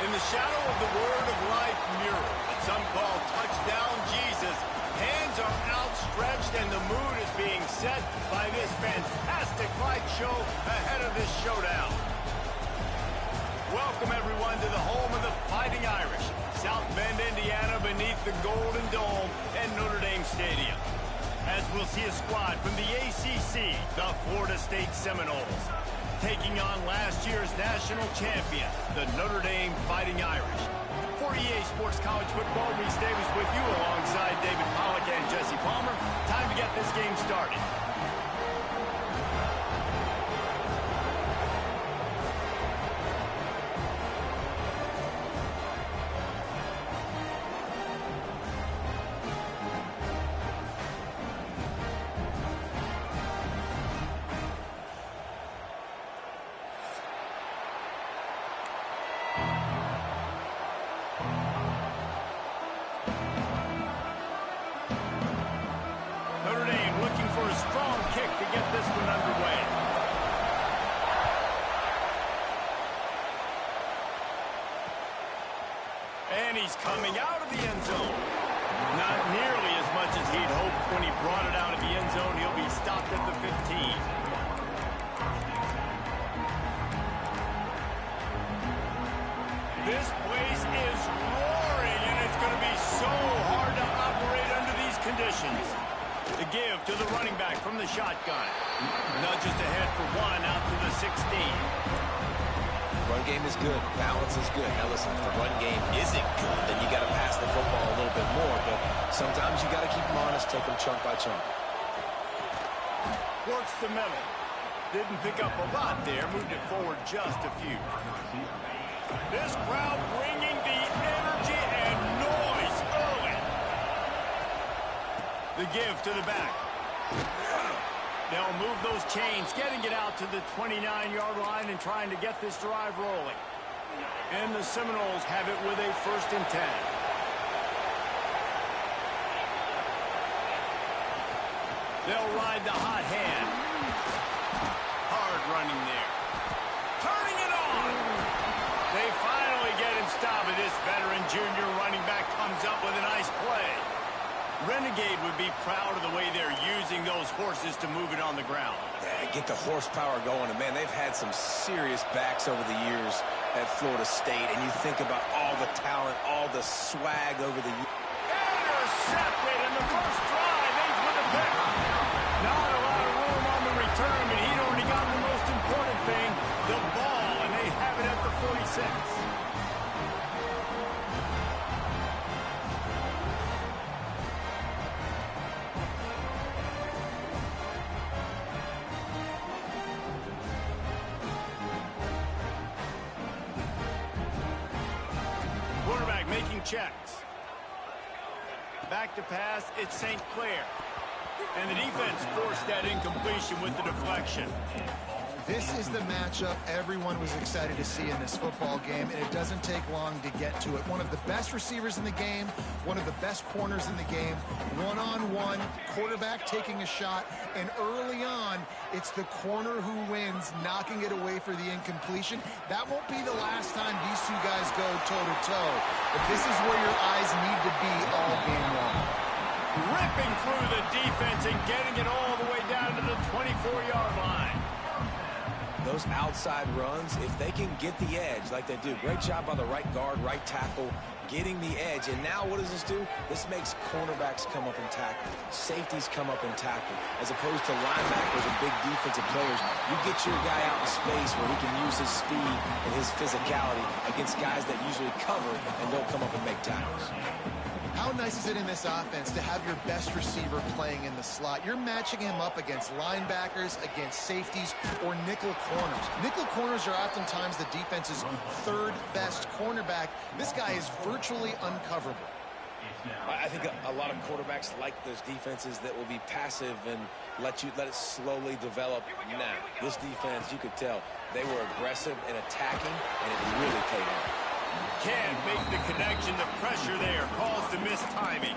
In the shadow of the Word of Life mural that some call Touchdown Jesus, hands are outstretched and the mood is being set by this fantastic light show ahead of this showdown. Welcome, everyone, to the home of the Fighting Irish, South Bend, Indiana, beneath the Golden Dome and Notre Dame Stadium. As we'll see a squad from the ACC, the Florida State Seminoles, taking on last year's national champion, the Notre Dame Fighting Irish. For EA Sports College Football, Reese Davis with you alongside David Pollack and Jesse Palmer. Time to get this game started. And he's coming out of the end zone. Not nearly as much as he'd hoped when he brought it out of the end zone. He'll be stopped at the 15. This place is roaring, and it's going to be so hard to operate under these conditions. The give to the running back from the shotgun. Nudges ahead for one out to the 16. Run game is good. Balance is good. Now listen, if the run game isn't good, then you got to pass the football a little bit more. But sometimes you got to keep them honest, take them chunk by chunk. Works the middle. Didn't pick up a lot there. Moved it forward just a few. This crowd bringing the energy and noise early. The give to the back. They'll move those chains, getting it out to the 29-yard line and trying to get this drive rolling. And the Seminoles have it with a 1st and 10. They'll ride the hot hand. Hard running there. Turning it on. They finally get him stopped. This veteran junior running back comes up with a nice play. Renegade would be proud of the way they're using those horses to move it on the ground. Yeah, get the horsepower going. And, man, they've had some serious backs over the years at Florida State. And you think about all the talent, all the swag over the years. Intercepted in the first drive. Ends with a pick. Not a lot of room on the return, but he'd already got the most important thing, the ball, and they have it at the 46. Making checks. Back to pass, it's St. Clair. And the defense forced that incompletion with the deflection. This is the matchup everyone was excited to see in this football game, and it doesn't take long to get to it. One of the best receivers in the game, one of the best corners in the game, one-on-one, quarterback taking a shot, and early on, it's the corner who wins, knocking it away for the incompletion. That won't be the last time these two guys go toe-to-toe, but this is where your eyes need to be all game long. Ripping through the defense and getting it all the way down to the 24-yard line. Those outside runs, if they can get the edge like they do, great job by the right guard, right tackle, getting the edge. And now what does this do? This makes cornerbacks come up and tackle. Safeties come up and tackle. As opposed to linebackers and big defensive players, you get your guy out in space where he can use his speed and his physicality against guys that usually cover and don't come up and make tackles. How nice is it in this offense to have your best receiver playing in the slot? You're matching him up against linebackers, against safeties, or nickel corners. Nickel corners are oftentimes the defense's third best cornerback. This guy is virtually uncoverable. I think a lot of quarterbacks like those defenses that will be passive and let it slowly develop. Now, this defense, you could tell, they were aggressive and attacking, and it really paid off. Can't make the connection. The pressure there caused the missed timing.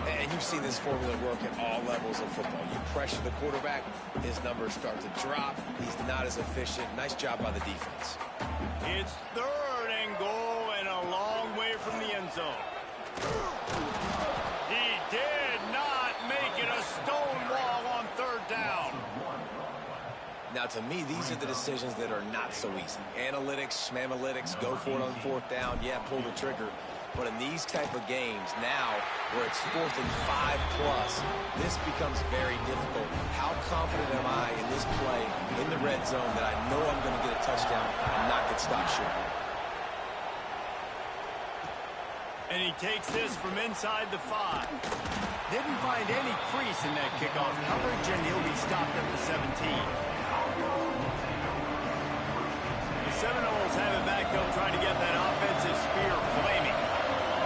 And you've seen this formula work at all levels of football. You pressure the quarterback, his numbers start to drop. He's not as efficient. Nice job by the defense. It's 3rd and goal, from the end zone. He did not make it a stone wall on third down. Now, to me, these are the decisions that are not so easy. Analytics, schmamalytics, go for it on fourth down, yeah, pull the trigger. But in these type of games now, where it's 4th and 5+, this becomes very difficult. How confident am I in this play in the red zone that I know I'm going to get a touchdown and not get stopped short? And he takes this from inside the 5. Didn't find any crease in that kickoff coverage, and he'll be stopped at the 17. The Seminoles have it back, though, trying to get that offensive spear flaming.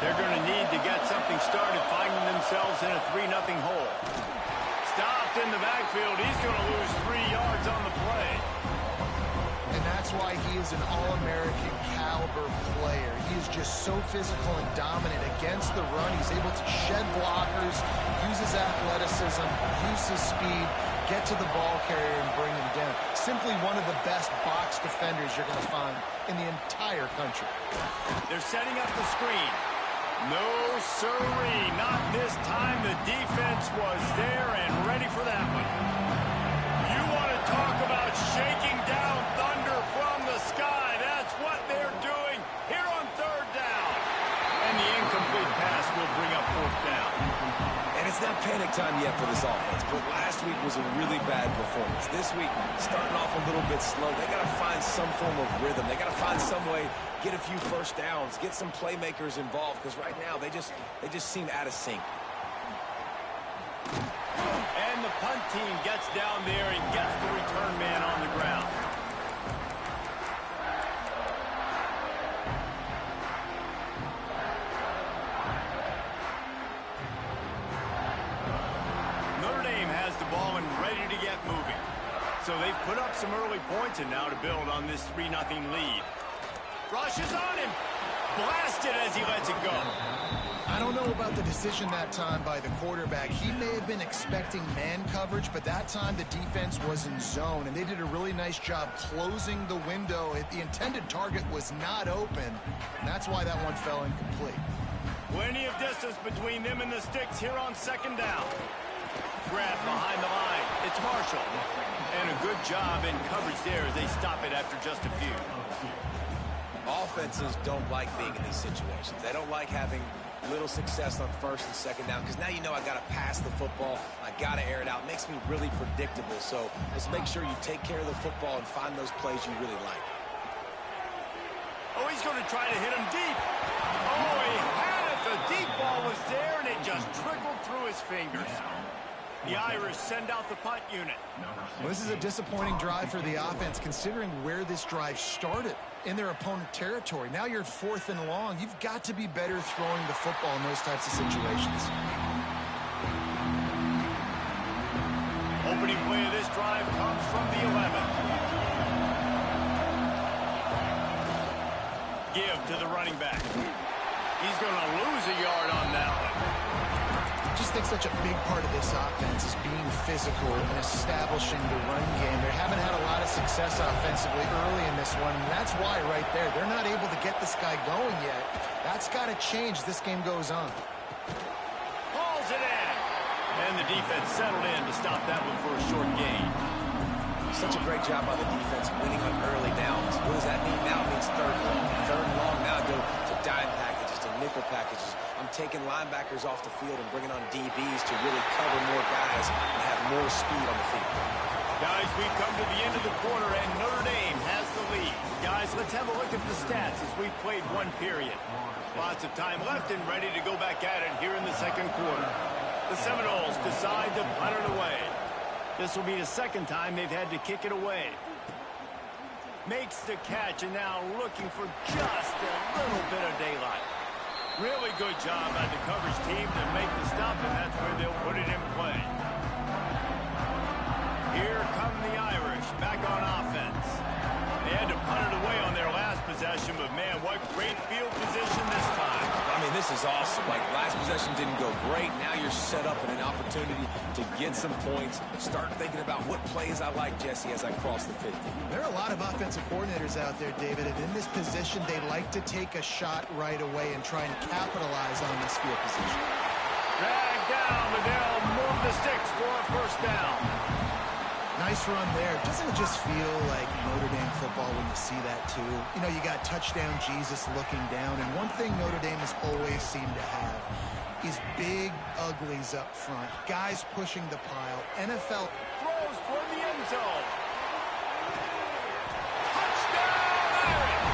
They're going to need to get something started, finding themselves in a 3-0 hole. Stopped in the backfield. He's going to lose 3 yards on the play. And that's why he is an All-American caliber player. He is just so physical and dominant against the run. He's able to shed blockers, use his athleticism, use his speed, get to the ball carrier and bring him down. Simply one of the best box defenders you're going to find in the entire country. They're setting up the screen. No, sirree, not this time. The defense was there and ready for that one. You want to talk about shaking down thunder from the sky. That's what they're doing here on third down. And the incomplete pass will bring up fourth down. And it's not panic time yet for this offense, but last week was a really bad performance. This week, starting off a little bit slow. They got to find some form of rhythm. They got to find some way, get a few first downs, get some playmakers involved, because right now they just seem out of sync. And the punt team gets down there and gets the return man on the ground. Notre Dame has the ball and ready to get moving. So they've put up some early points and now to build on this 3-0 lead. Rushes on him. Blasted as he lets it go. I don't know about the decision that time by the quarterback. He may have been expecting man coverage, but that time the defense was in zone, and they did a really nice job closing the window. The intended target was not open, and that's why that one fell incomplete. Plenty of distance between them and the sticks here on second down. Grab behind the line. It's Marshall. And a good job in coverage there as they stop it after just a few. Offenses don't like being in these situations. They don't like having little success on first and second down, because now you know I got to pass the football. I got to air it out. It makes me really predictable. So let's make sure you take care of the football and find those plays you really like. Oh, he's going to try to hit him deep. Oh, he had it. The deep ball was there, and it just trickled through his fingers. The Irish send out the punt unit. Well, this is a disappointing drive for the offense, considering where this drive started in their opponent territory. Now you're 4th and long. You've got to be better throwing the football in those types of situations. Opening play of this drive comes from the 11. Give to the running back. He's going to lose a yard on that one. I just think such a big part of this offense is being physical and establishing the run game. They haven't had a lot of success offensively early in this one, and that's why right there. They're not able to get this guy going yet. That's got to change as this game goes on. Hauls it in. And the defense settled in to stop that one for a short gain. Such a great job by the defense winning on early downs. What does that mean now? It means third long. Third and long now go to dime packages, to nickel packages. I'm taking linebackers off the field and bringing on DBs to really cover more guys and have more speed on the field. Guys, we've come to the end of the quarter, and Notre Dame has the lead. Guys, let's have a look at the stats as we've played one period. Lots of time left and ready to go back at it here in the second quarter. The Seminoles decide to punt it away. This will be the second time they've had to kick it away. Makes the catch, and now looking for just a little bit of daylight. Really good job by the coverage team to make the stop, and that's where they'll put it in play. Here come the Irish back on offense. They had to punt it away on their last possession, but man, what great field position this time. I mean, this this is awesome. Like, last possession didn't go great. Now you're set up in an opportunity to get some points. Start thinking about what plays I like, Jesse, as I cross the 50. There are a lot of offensive coordinators out there, David, and in this position, they like to take a shot right away and try and capitalize on this field position. Drag down, but they'll move the sticks for a first down. Nice run there. Doesn't it just feel like Notre Dame football when you see that, too? You know, you got touchdown Jesus looking down, and one thing Notre Dame has always seemed to have is big uglies up front. Guys pushing the pile. NFL Throws for the end zone. Touchdown, Irish!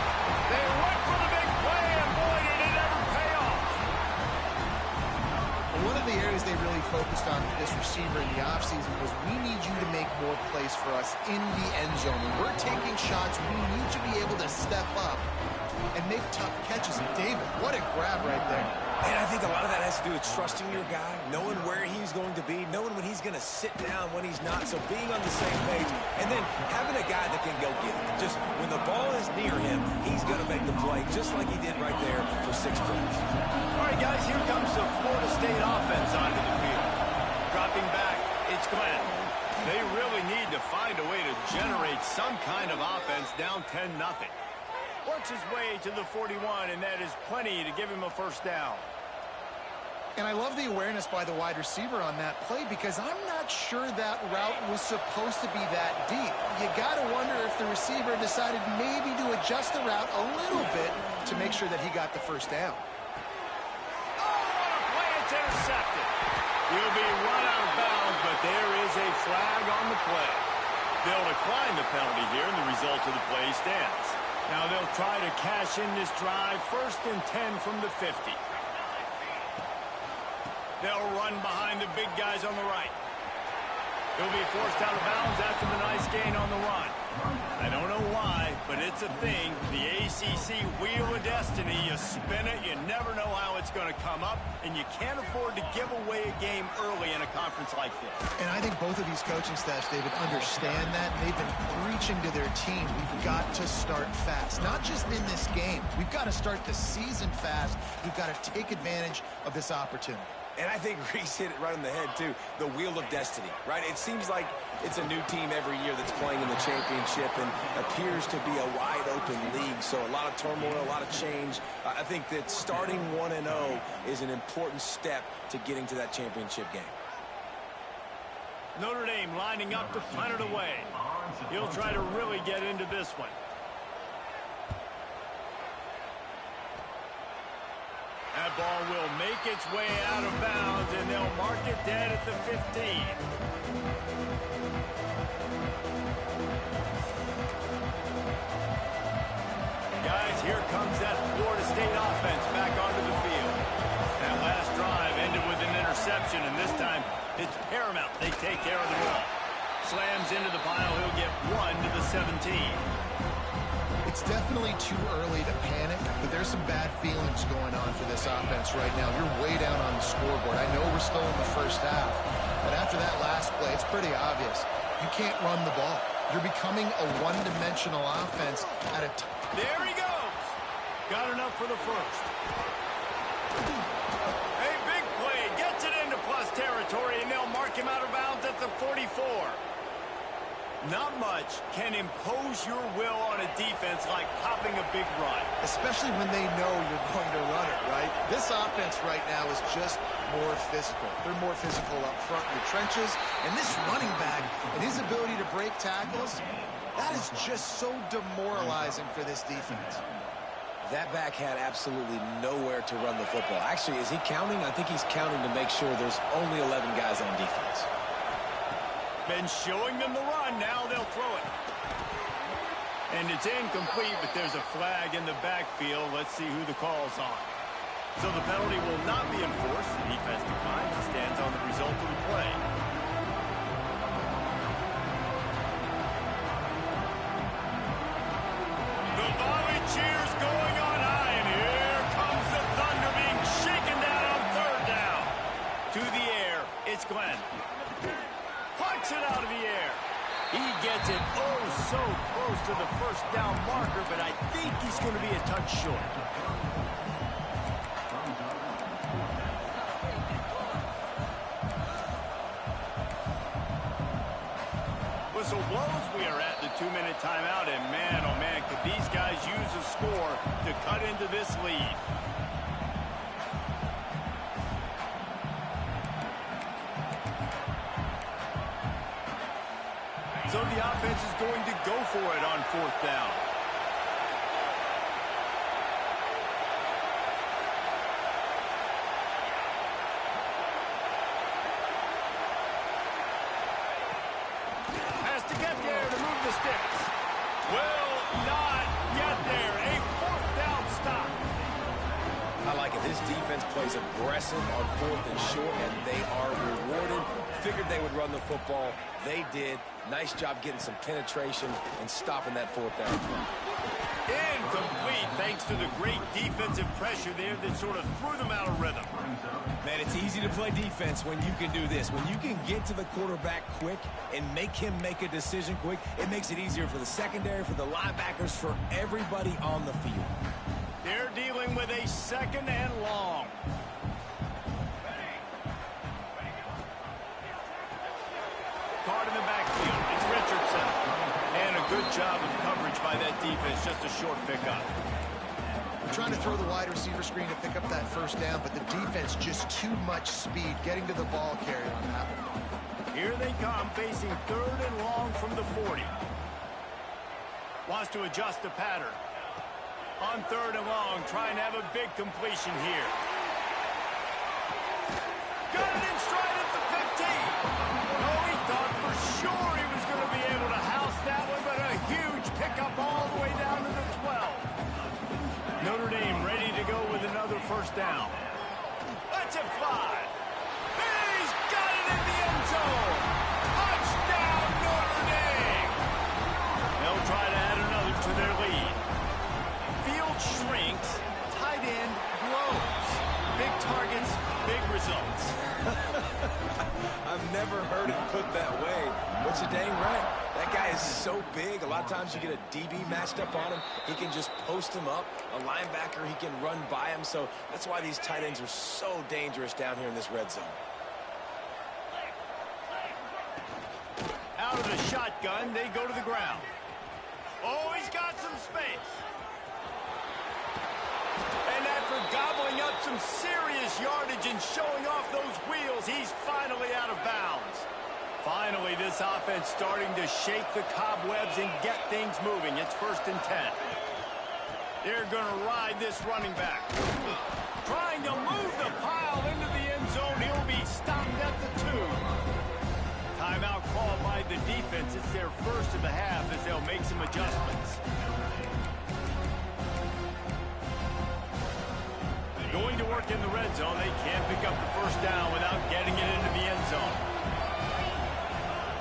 They went for the big play, and boy, did it ever pay off. One of the areas they really focused on with this receiver in the offseason was we need you to make more plays for us in the end zone. When we're taking shots, we need you to be able to step up and make tough catches. And David, what a grab right there. And I think a lot of that has to do with trusting your guy, knowing where he's going to be, knowing when he's going to sit down, when he's not. So being on the same page, and then having a guy that can go get it. Just when the ball is near him, he's going to make the play, just like he did right there for 6 points. All right, guys, here comes the Florida State offense onto the field. Dropping back, it's Glenn. They really need to find a way to generate some kind of offense down 10-0. Works his way to the 41, and that is plenty to give him a first down. And I love the awareness by the wide receiver on that play because I'm not sure that route was supposed to be that deep. You got to wonder if the receiver decided maybe to adjust the route a little bit to make sure that he got the first down. Oh, what a play! It's intercepted. He'll be run out of bounds, but there is a flag on the play. They'll decline the penalty here, and the result of the play stands. Now they'll try to cash in this drive, 1st and 10 from the 50. They'll run behind the big guys on the right. He'll be forced out of bounds after the nice gain on the run. I don't know why, but it's a thing. The ACC Wheel of Destiny, you spin it, you never know how it's going to come up, and you can't afford to give away a game early in a conference like this. And I think both of these coaching staffs, David, understand that. They've been preaching to their team, we've got to start fast. Not just in this game. We've got to start the season fast. We've got to take advantage of this opportunity. And I think Reese hit it right on the head, too. The Wheel of Destiny, right? It seems like it's a new team every year that's playing in the championship and appears to be a wide-open league. So a lot of turmoil, a lot of change. I think that starting 1-0 is an important step to getting to that championship game. Notre Dame lining up to punt it away. He'll try to really get into this one. That ball will make its way out of bounds, and they'll mark it dead at the 15. Guys, here comes that Florida State offense back onto the field. That last drive ended with an interception, and this time it's paramount they take care of the ball. Slams into the pile. He'll get 1 to the 17. It's definitely too early to panic, but there's some bad feelings going on for this offense right now. You're way down on the scoreboard. I know we're still in the first half, but after that last play, it's pretty obvious. You can't run the ball. You're becoming a one-dimensional offense at a time. There he goes. Got enough for the first. A big play. Gets it into plus territory, and they'll mark him out of bounds at the 44. Not much can impose your will on a defense like popping a big run. Especially when they know you're going to run it, right? This offense right now is just more physical. They're more physical up front in the trenches. And this running back and his ability to break tackles, that is just so demoralizing for this defense. That back had absolutely nowhere to run the football. Actually, is he counting? I think he's counting to make sure there's only 11 guys on defense. Been showing them the run. Now they'll throw it. And it's incomplete, but there's a flag in the backfield. Let's see who the call's on. So the penalty will not be enforced. The defense declines and stands on the result of the play. The volley cheers going on high, and here comes the Thunder being shaken down on 3rd down. To the air, it's Glenn. Punts it out of the air. He gets it so close to the first down marker, but I think he's going to be a touch short. blows. We are at the 2-minute timeout, and man, oh man, could these guys use a score to cut into this lead. So the offense is going to go for it on 4th down. Has to get there to move the sticks. Will not get there. A 4th down stop. I like it. This defense plays aggressive on 4th and short, and they are rewarded. Figured they would run the football. They did. Nice job getting some penetration and stopping that 4th down play. Incomplete, thanks to the great defensive pressure there that sort of threw them out of rhythm. Man, it's easy to play defense when you can do this. When you can get to the quarterback quick and make him make a decision quick, it makes it easier for the secondary, for the linebackers, for everybody on the field. They're dealing with a 2nd and long. Card in the backfield. It's Richardson. And a good job of coverage by that defense. Just a short pickup. We're trying to throw the wide receiver screen to pick up that 1st down, but the defense just too much speed getting to the ball carrier on that one. Here they come, facing 3rd and long from the 40. Wants to adjust the pattern. On 3rd and long, trying to have a big completion here. Got it in stride at the 15. Oh, he thought for sure he was going to be able to house that one, but a huge pickup all the way down to the 12. Notre Dame ready to go with another 1st down. Let's it fly. He's got it in the end zone. Touchdown, Notre Dame. They'll try to add another to their lead. Field shrinks, tight end blows. Big targets, big results. I've never heard it put that way, but you're dang right. That guy is so big. A lot of times you get a DB matched up on him. He can just post him up. A linebacker, he can run by him. So that's why these tight ends are so dangerous down here in this red zone. Out of the shotgun, they go to the ground. Oh, he's got some space. And after gobbling up some serious yardage and showing off those wheels, he's finally out of bounds. Finally, this offense starting to shake the cobwebs and get things moving. It's 1st and 10. They're going to ride this running back. Trying to move the pile into the end zone. He'll be stopped at the 2. Timeout called by the defense. It's their 1st of the half as they'll make some adjustments. Going to work in the red zone. They can't pick up the 1st down without getting it into the end zone.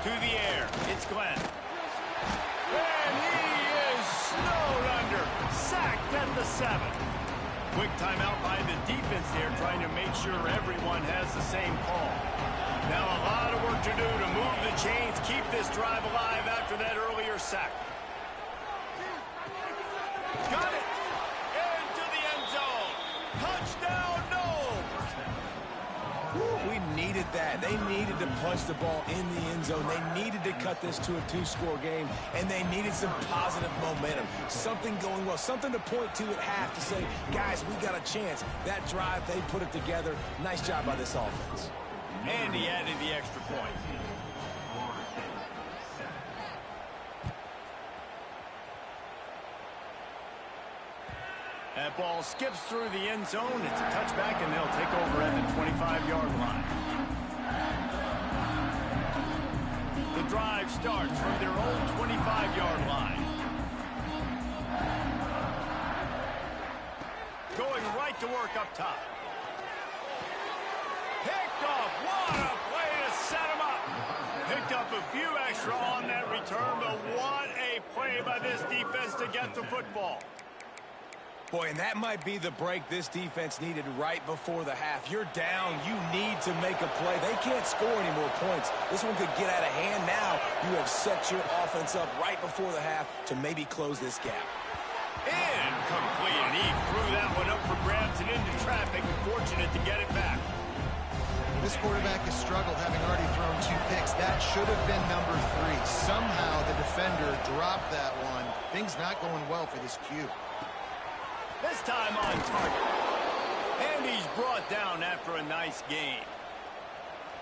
To the air. It's Glenn. And he is snowed under. Sacked at the 7. Quick timeout by the defense there, trying to make sure everyone has the same call. Now a lot of work to do to move the chains, keep this drive alive after that earlier sack. Got it. Into the end zone. Touchdown, Noles. We needed that. They needed to punch the ball in the end zone. They needed to cut this to a 2-score game, and they needed some positive momentum. Something going well, something to point to at half to say, guys, we got a chance. That drive, they put it together. Nice job by this offense. And he added the extra point. That ball skips through the end zone. It's a touchback, and they'll take over at the 25-yard line. The drive starts from their own 25-yard line. Going right to work up top. Picked off. What a play to set him up. Picked up a few extra on that return, but what a play by this defense to get the football. Boy, and that might be the break this defense needed right before the half. You're down. You need to make a play. They can't score any more points. This one could get out of hand now. You have set your offense up right before the half to maybe close this gap. Incomplete, and he threw that one up for grabs and into traffic. Fortunate to get it back. This quarterback has struggled, having already thrown 2 picks. That should have been number 3. Somehow the defender dropped that one. Things not going well for this Q. This time on target. And he's brought down after a nice game.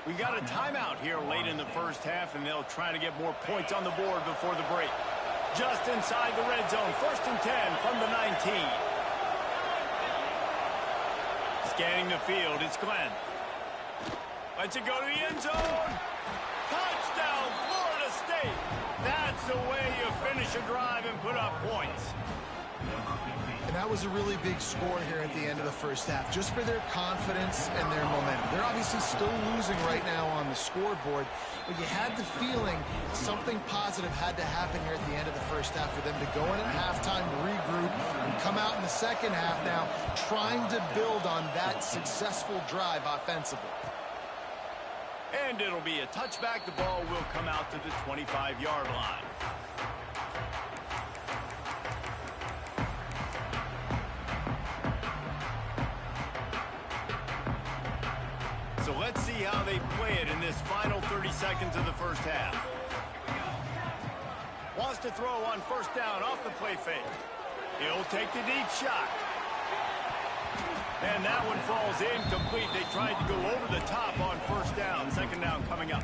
We got a timeout here late in the first half, and they'll try to get more points on the board before the break. Just inside the red zone, 1st and 10 from the 19. Scanning the field, it's Glenn. Lets it go to the end zone. Touchdown, Florida State. That's the way you finish a drive and put up points. And that was a really big score here at the end of the first half, just for their confidence and their momentum. They're obviously still losing right now on the scoreboard, but you had the feeling something positive had to happen here at the end of the first half for them to go in at halftime, regroup, and come out in the second half now trying to build on that successful drive offensively. And it'll be a touchback. The ball will come out to the 25-yard line. So let's see how they play it in this final 30 seconds of the first half. Wants to throw on 1st down off the play fake. He'll take the deep shot. And that one falls incomplete. They tried to go over the top on 1st down. 2nd down coming up.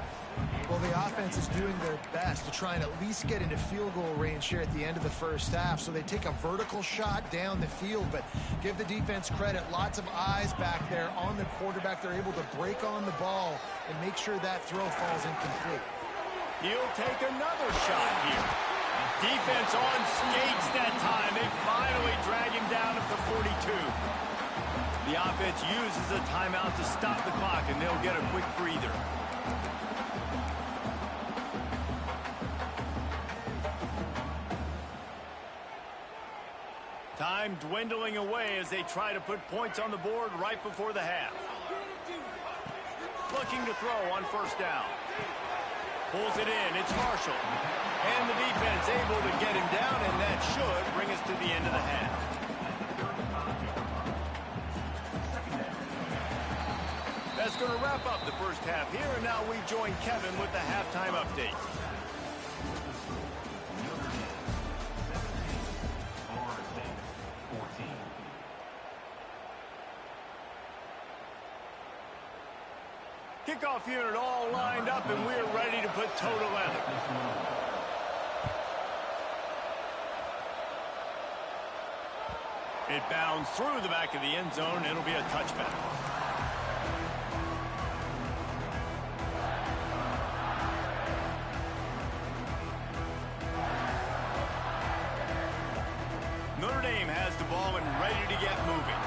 Well, the offense is doing their best to try and at least get into field goal range here at the end of the first half. So they take a vertical shot down the field, but give the defense credit. Lots of eyes back there on the quarterback. They're able to break on the ball and make sure that throw falls incomplete. He'll take another shot here. Defense on skates that time. They finally drag him down at the 42. The offense uses a timeout to stop the clock, and they'll get a quick breather. Time dwindling away as they try to put points on the board right before the half. Looking to throw on 1st down. Pulls it in. It's Marshall. And the defense able to get him down, and that should bring us to the end of the half. That's going to wrap up the first half here, and now we join Kevin with the halftime update. Kickoff unit all lined up, and we're ready to put toe to leather. It bounds through the back of the end zone. It'll be a touchback. Notre Dame has the ball and ready to get moving.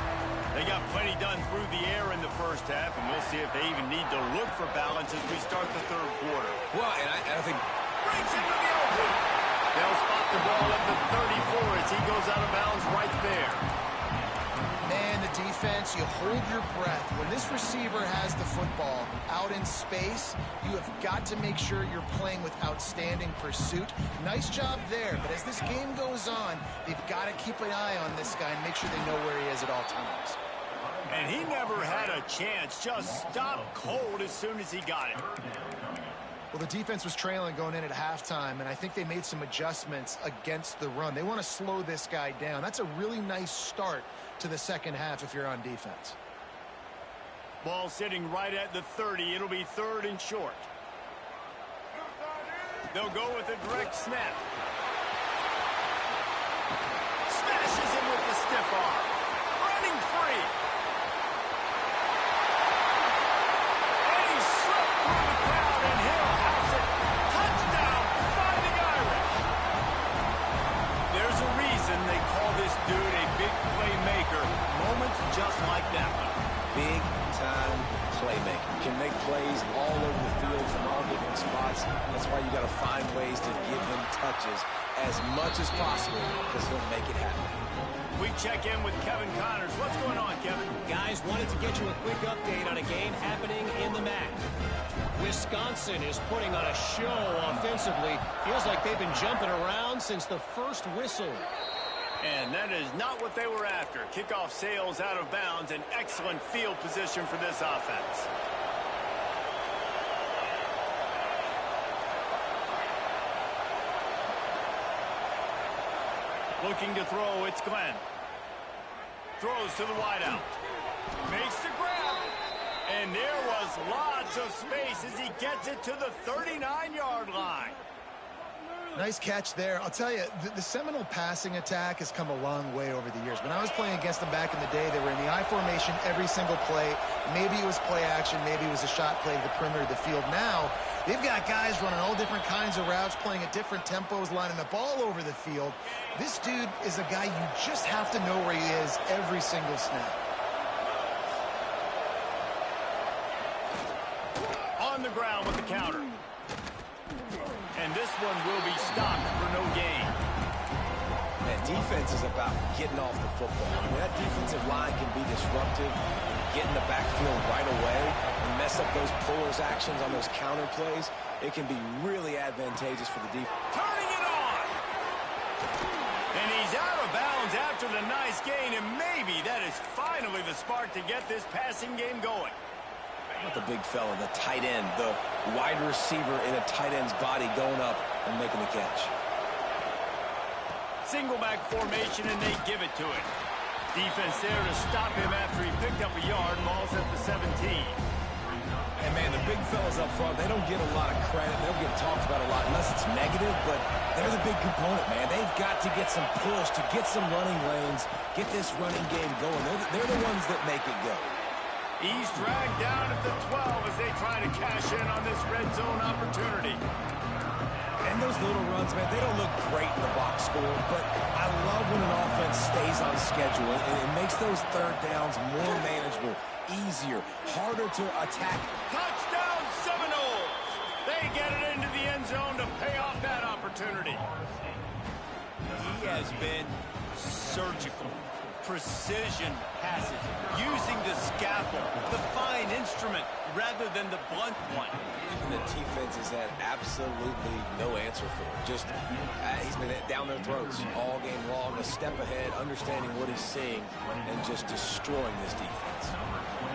They got plenty done through the air in the first half, and we'll see if they even need to look for balance as we start the 3rd quarter. Well, and I think... Breaks into the open. They'll spot the ball at the 34 as he goes out of bounds right there. Man, the defense, you hold your breath. When this receiver has the football out in space, you have got to make sure you're playing with outstanding pursuit. Nice job there, but as this game goes on, they've got to keep an eye on this guy and make sure they know where he is at all times. And he never had a chance. Just stopped cold as soon as he got it. Well, the defense was trailing going in at halftime, and I think they made some adjustments against the run. They want to slow this guy down. That's a really nice start to the second half if you're on defense. Ball sitting right at the 30. It'll be 3rd and short. They'll go with a direct snap. Smashes him with the stiff arm. Running free. And he slipped through the crowd, and he'll house it. Touchdown, Fighting Irish. There's a reason they call this dude a big playmaker. Moments just like that one. Big-time playmaker. Can make plays all over the field from all different spots. That's why you got to find ways to give him touches as much as possible because he'll make it happen. We check in with Kevin Connors. What's going on, Kevin? Guys, wanted to get you a quick update on a game happening in the MAC. Wisconsin is putting on a show offensively. Feels like they've been jumping around since the first whistle. And that is not what they were after. Kickoff sails out of bounds. An excellent field position for this offense. Looking to throw, it's Glenn. Throws to the wideout. Makes the grab. And there was lots of space as he gets it to the 39-yard line. Nice catch there. I'll tell you, the Seminole passing attack has come a long way over the years. When I was playing against them back in the day, they were in the I formation every single play. Maybe it was play action. Maybe it was a shot play to the perimeter of the field. Now, they've got guys running all different kinds of routes, playing at different tempos, lining up all over the field. This dude is a guy you just have to know where he is every single snap. On the ground with the counter. And this one will be stopped for no gain. Man, defense is about getting off the football. I mean, that defensive line can be disruptive and get in the backfield right away and mess up those pullers actions on those counter plays. It can be really advantageous for the defense. Turning it on! And he's out of bounds after the nice gain, and maybe that is finally the spark to get this passing game going. Not the big fella, the tight end, the wide receiver in a tight end's body going up and making the catch. Single back formation, and they give it to him. Defense there to stop him after he picked up a yard. Ball's at the 17. And, man, the big fellas up front, they don't get a lot of credit. They don't get talked about a lot unless it's negative, but they're the big component, man. They've got to get some push, to get some running lanes, get this running game going. They're the ones that make it go. He's dragged down at the 12 as they try to cash in on this red zone opportunity. And those little runs, man, they don't look great in the box score, but I love when an offense stays on schedule and it makes those third downs more manageable, easier, harder to attack. Touchdown Seminoles! They get it into the end zone to pay off that opportunity. He has been surgical. Precision passes, using the scalpel, the fine instrument, rather than the blunt one. And the defense has had absolutely no answer for it. Just, he's been down their throats all game long, a step ahead, understanding what he's seeing, and just destroying this defense.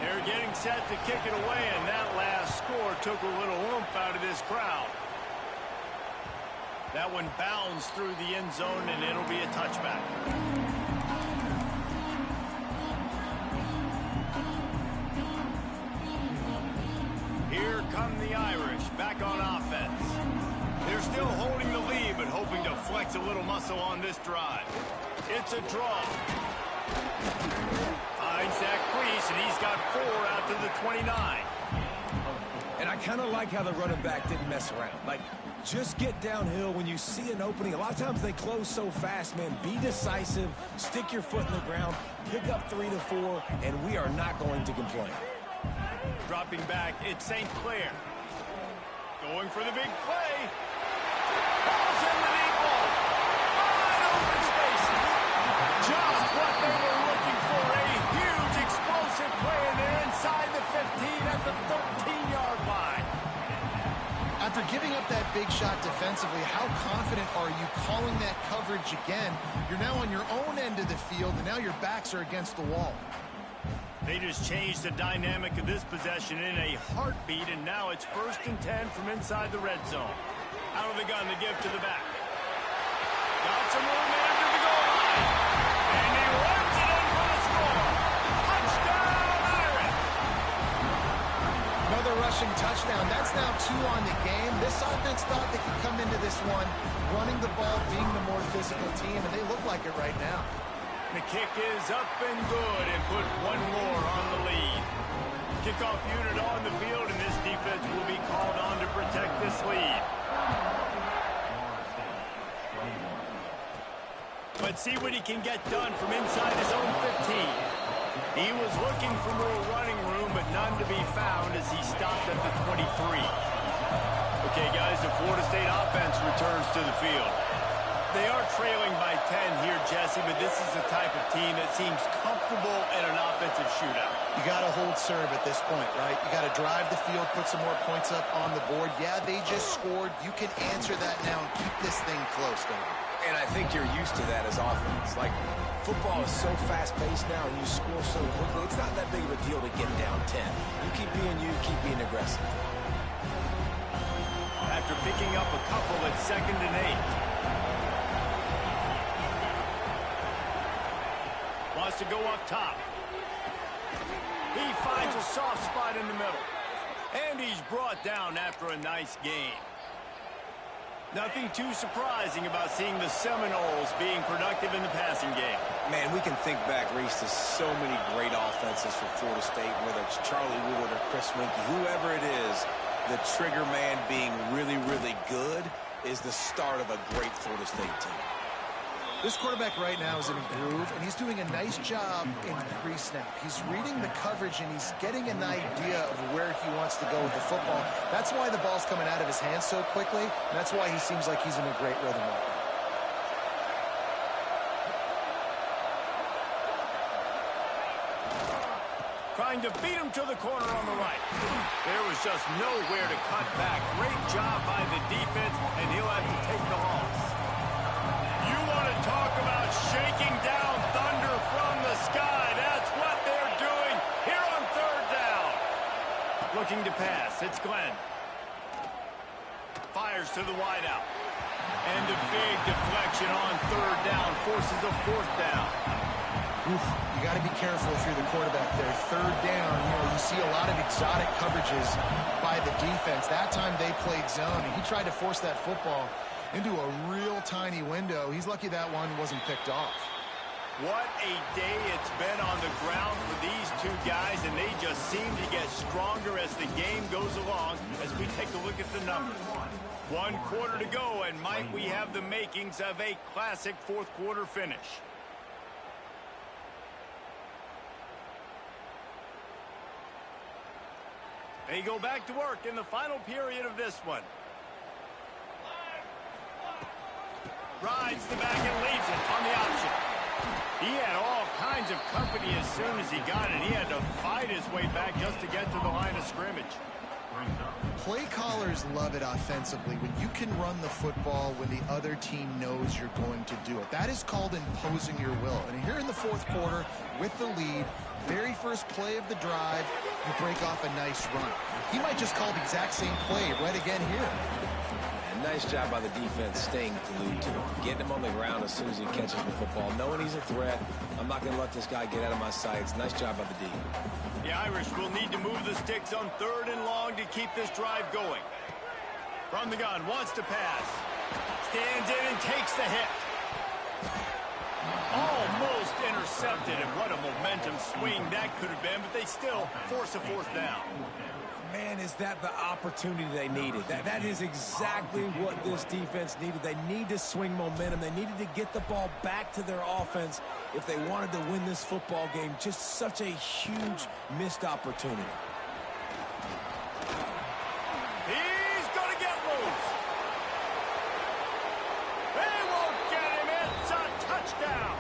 They're getting set to kick it away, and that last score took a little oomph out of this crowd. That one bounds through the end zone, and it'll be a touchback. Here come the Irish, back on offense. They're still holding the lead, but hoping to flex a little muscle on this drive. It's a draw. Finds that crease, and he's got 4 out to the 29. And I kind of like how the running back didn't mess around. Like, just get downhill when you see an opening. A lot of times they close so fast, man. Be decisive, stick your foot in the ground, pick up 3 to 4, and we are not going to complain. Dropping back, it's St. Clair. Going for the big play. Balls in the deep ball. Wide open spaces. Just what they were looking for. A huge explosive play, and they're inside the 15 at the 13-yard line. After giving up that big shot defensively, how confident are you calling that coverage again? You're now on your own end of the field, and now your backs are against the wall. They just changed the dynamic of this possession in a heartbeat, and now it's 1st and 10 from inside the red zone. Out of the gun to give to the back. Got some room after the goal line. And he runs it in for the score. Touchdown, Irish! Another rushing touchdown. That's now 2 on the game. This offense thought they could come into this one running the ball, being the more physical team, and they look like it right now. The kick is up and good, and put 1 more on the lead. Kickoff unit on the field, and this defense will be called on to protect this lead. Let's see what he can get done from inside his own 15. He was looking for more running room, but none to be found as he stopped at the 23. Okay, guys, the Florida State offense returns to the field. They are trailing by 10 here, Jesse, but this is the type of team that seems comfortable in an offensive shootout. You got to hold serve at this point, right? You got to drive the field, put some more points up on the board. Yeah, they just scored. You can answer that now and keep this thing close, don't you? And I think you're used to that as offense. Like, football is so fast-paced now, and you score so quickly. It's not that big of a deal to get down 10. You keep being aggressive. After picking up a couple at 2nd and 8. wants to go up top. He finds a soft spot in the middle. And he's brought down after a nice gain. Nothing too surprising about seeing the Seminoles being productive in the passing game. Man, we can think back, Reese, to so many great offenses for Florida State, whether it's Charlie Wood or Chris Winkie, whoever it is, the trigger man being really, really good is the start of a great Florida State team. This quarterback right now is in a groove, and he's doing a nice job in pre-snap. He's reading the coverage, and he's getting an idea of where he wants to go with the football. That's why the ball's coming out of his hands so quickly, and that's why he seems like he's in a great rhythm right now. Trying to beat him to the corner on the right. There was just nowhere to cut back. Great job by the defense, and he'll have to take the loss. You want to talk about shaking down thunder from the sky. That's what they're doing here on third down. Looking to pass. It's Glenn. Fires to the wideout. And a big deflection on third down forces a fourth down. Oof, you got to be careful if you're the quarterback there. Third down, you see a lot of exotic coverages by the defense. That time they played zone, and he tried to force that football into a real tiny window. He's lucky that one wasn't picked off. What a day it's been on the ground for these two guys, and they just seem to get stronger as the game goes along as we take a look at the numbers. 1 quarter to go, and might we have the makings of a classic fourth quarter finish. They go back to work in the final period of this one. Rides the back and leaves it on the option. He had all kinds of company as soon as he got it. He had to fight his way back just to get to the line of scrimmage. Play callers love it offensively when you can run the football when the other team knows you're going to do it. That is called imposing your will. And here in the fourth quarter with the lead, very first play of the drive, you break off a nice run. He might just call the exact same play right again here. And nice job by the defense staying glued to him, getting him on the ground as soon as he catches the football, knowing he's a threat. I'm not going to let this guy get out of my sights. Nice job by the D. The Irish will need to move the sticks on third and long to keep this drive going. From the gun, wants to pass. Stands in and takes the hit. Almost intercepted, and what a momentum swing that could have been, but they still force a fourth down. Man, is that the opportunity they needed. That is exactly what this defense needed. They need to swing momentum. They needed to get the ball back to their offense if they wanted to win this football game. Just such a huge missed opportunity. He's going to get loose. They won't get him. It's a touchdown.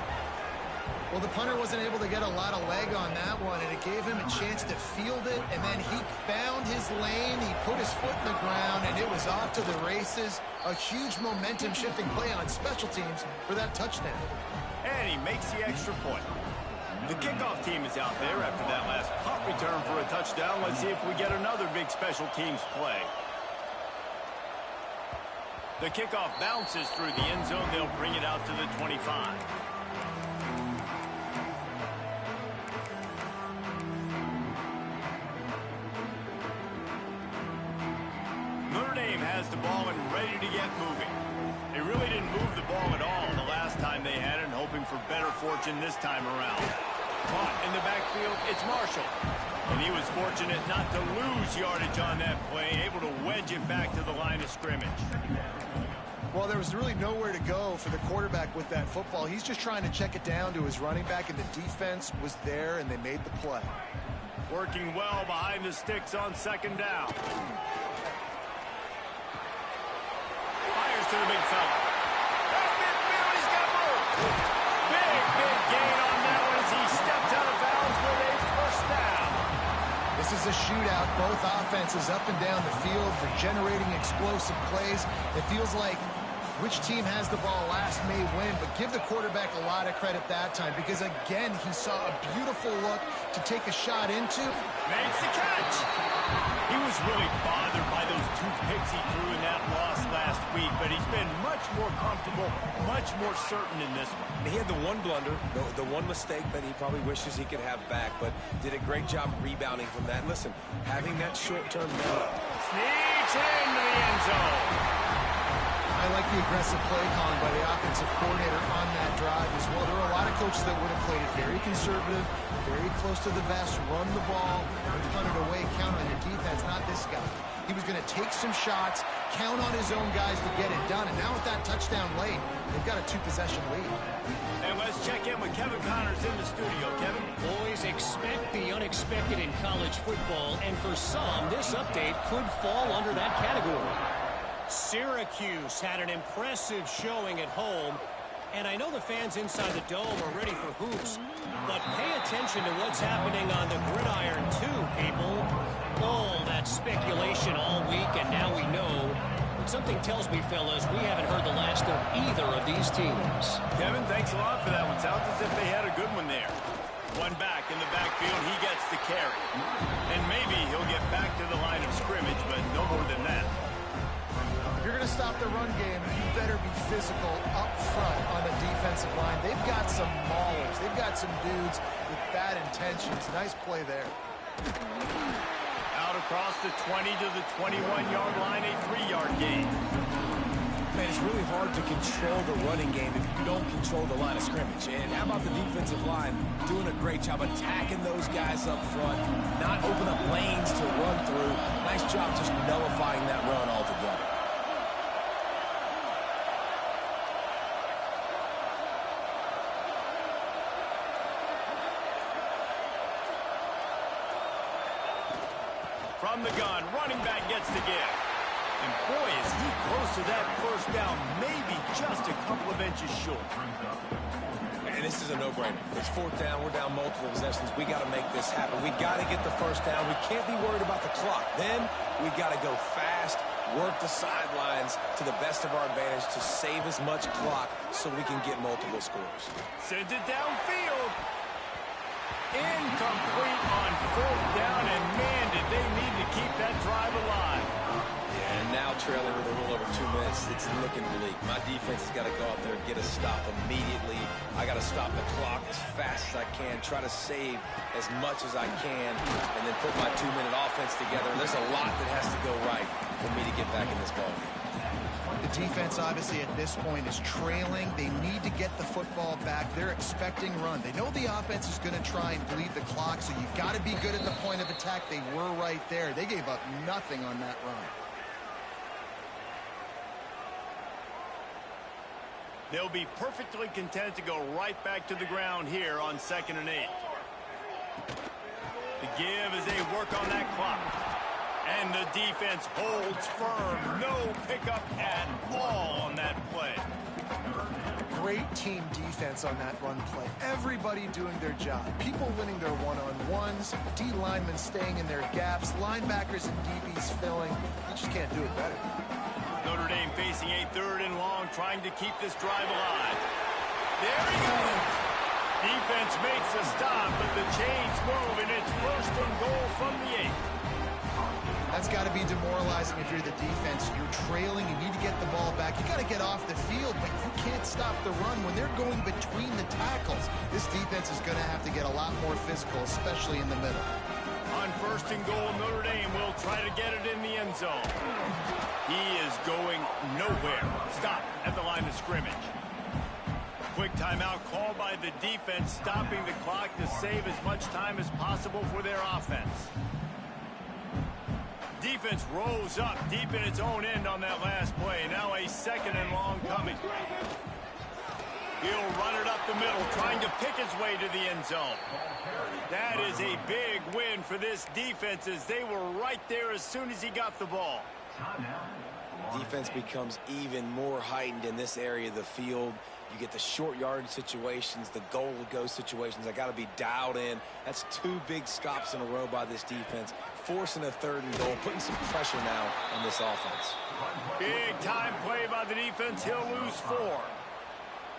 Well, the punter wasn't able to get a lot of leg on that one, and it gave him a chance to field it, and then he found his lane, he put his foot in the ground, and it was off to the races. A huge momentum-shifting play on special teams for that touchdown. And he makes the extra point. The kickoff team is out there after that last punt return for a touchdown. Let's see if we get another big special teams play. The kickoff bounces through the end zone. They'll bring it out to the 25. Has the ball and ready to get moving. They really didn't move the ball at all the last time they had it, and hoping for better fortune this time around. Caught in the backfield, it's Marshall. And he was fortunate not to lose yardage on that play, able to wedge it back to the line of scrimmage. Well, there was really nowhere to go for the quarterback with that football. He's just trying to check it down to his running back, and the defense was there, and they made the play. Working well behind the sticks on second down. To the big fella. He's got moved. Big gain on that one as he steps out of bounds with a first down. This is a shootout. Both offenses up and down the field for generating explosive plays. It feels like Which team has the ball last may win, but give the quarterback a lot of credit that time because, again, he saw a beautiful look to take a shot into. Makes the catch. He was really bothered by those 2 picks he threw in that loss last week, but he's been much more comfortable, much more certain in this one. He had the one blunder, the one mistake that he probably wishes he could have back, but did a great job rebounding from that. Listen, having that short-term memory. Sneaks into the end zone. I like the aggressive play calling by the offensive coordinator on that drive as well. There are a lot of coaches that would have played it very conservative, very close to the vest, run the ball, and punt it away, count on your defense, not this guy. He was going to take some shots, count on his own guys to get it done, and now with that touchdown late, they've got a 2-possession lead. And let's check in with Kevin Connors in the studio. Kevin? Boys, expect the unexpected in college football, and for some, this update could fall under that category. Syracuse had an impressive showing at home, and I know the fans inside the dome are ready for hoops, but pay attention to what's happening on the gridiron too, people. All that speculation all week, and now we know. But something tells me, fellas, we haven't heard the last of either of these teams. Kevin, thanks a lot for that one. Sounds as if they had a good one there. One back in the backfield, he gets the carry. And maybe he'll get back to the line of scrimmage, but no more than that. If you're going to stop the run game, you better be physical up front on the defensive line. They've got some maulers. They've got some dudes with bad intentions. Nice play there. Out across the 20 to the 21-yard line, a 3-yard gain. Man, it's really hard to control the running game if you don't control the line of scrimmage. And how about the defensive line doing a great job attacking those guys up front, not open up lanes to run through. Nice job just nullifying that run altogether. From the gun, running back gets the give. And boy, is he close to that first down, maybe just a couple of inches short. And this is a no-brainer. It's 4th down. We're down multiple possessions. We got to make this happen. We got to get the first down. We can't be worried about the clock. Then we got to go fast, work the sidelines to the best of our advantage to save as much clock so we can get multiple scores. Sends it downfield. Incomplete on 4th down, and man, did they need to keep that drive alive. Yeah, and now trailing with a little over 2 minutes, it's looking bleak. My defense has got to go out there and get a stop immediately. I got to stop the clock as fast as I can, try to save as much as I can, and then put my 2-minute offense together. And there's a lot that has to go right for me to get back in this ballgame. The defense, obviously, at this point is trailing. They need to get the football back. They're expecting run. They know the offense is going to try and bleed the clock, so you've got to be good at the point of attack. They were right there. They gave up nothing on that run. They'll be perfectly content to go right back to the ground here on 2nd and 8. The give as they work on that clock. And the defense holds firm. No pickup at all on that play. Great team defense on that run play. Everybody doing their job. People winning their one-on-ones. D linemen staying in their gaps. Linebackers and DBs filling. You just can't do it better. Notre Dame facing a 3rd and long, trying to keep this drive alive. There he goes. Defense makes a stop, but the chains move, and it's 1st and goal from the 8. That's got to be demoralizing if you're the defense. You're trailing. You need to get the ball back. You got to get off the field, but you can't stop the run when they're going between the tackles. This defense is going to have to get a lot more physical, especially in the middle. On 1st and goal, Notre Dame will try to get it in the end zone. He is going nowhere. Stop at the line of scrimmage. Quick timeout called by the defense, stopping the clock to save as much time as possible for their offense. Defense rose up deep in its own end on that last play. Now a 2nd and long coming. He'll run it up the middle, trying to pick his way to the end zone. That is a big win for this defense, as they were right there as soon as he got the ball. Defense becomes even more heightened in this area of the field. You get the short yardage situations, the goal-to-go situations. I got to be dialed in. That's 2 big stops in a row by this defense, forcing a 3rd and goal, putting some pressure now on this offense. Big time play by the defense. He'll lose 4.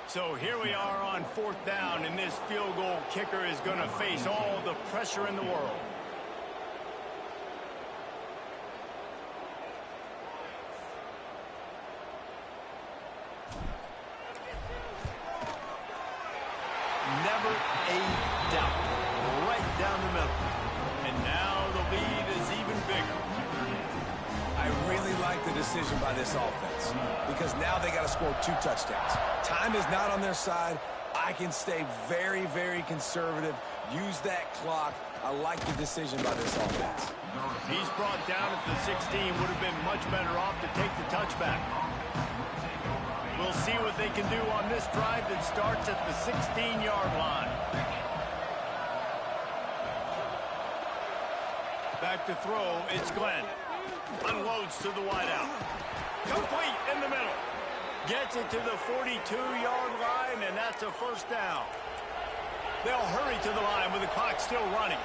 So here we are on 4th down, and this field goal kicker is going to face all the pressure in the world. Never a doubt. Right down the middle. And now the lead is even bigger. I really like the decision by this offense because now they got to score 2 touchdowns. Time is not on their side. I can stay very, very conservative. Use that clock. I like the decision by this offense. He's brought down at the 16. Would have been much better off to take the touchback. We'll see what they can do on this drive that starts at the 16-yard line. Back to throw, it's Glenn. Unloads to the wideout. Complete in the middle. Gets it to the 42-yard line, and that's a 1st down. They'll hurry to the line with the clock still running.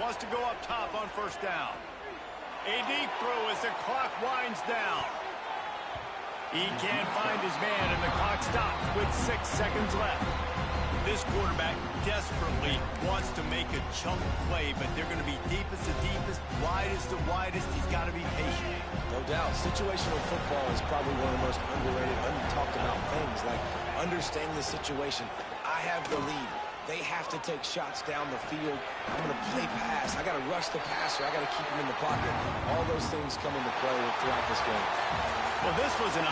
Wants to go up top on 1st down. A deep throw as the clock winds down. He can't find his man, and the clock stops with 6 seconds left. This quarterback desperately wants to make a chunk play, but they're going to be deepest to deepest, widest to widest. He's got to be patient. No doubt. Situational football is probably one of the most underrated, talked about things, like understanding the situation. I have the lead. They have to take shots down the field. I'm going to play pass. I got to rush the passer. I got to keep him in the pocket. All those things come into play throughout this game. Well, this was an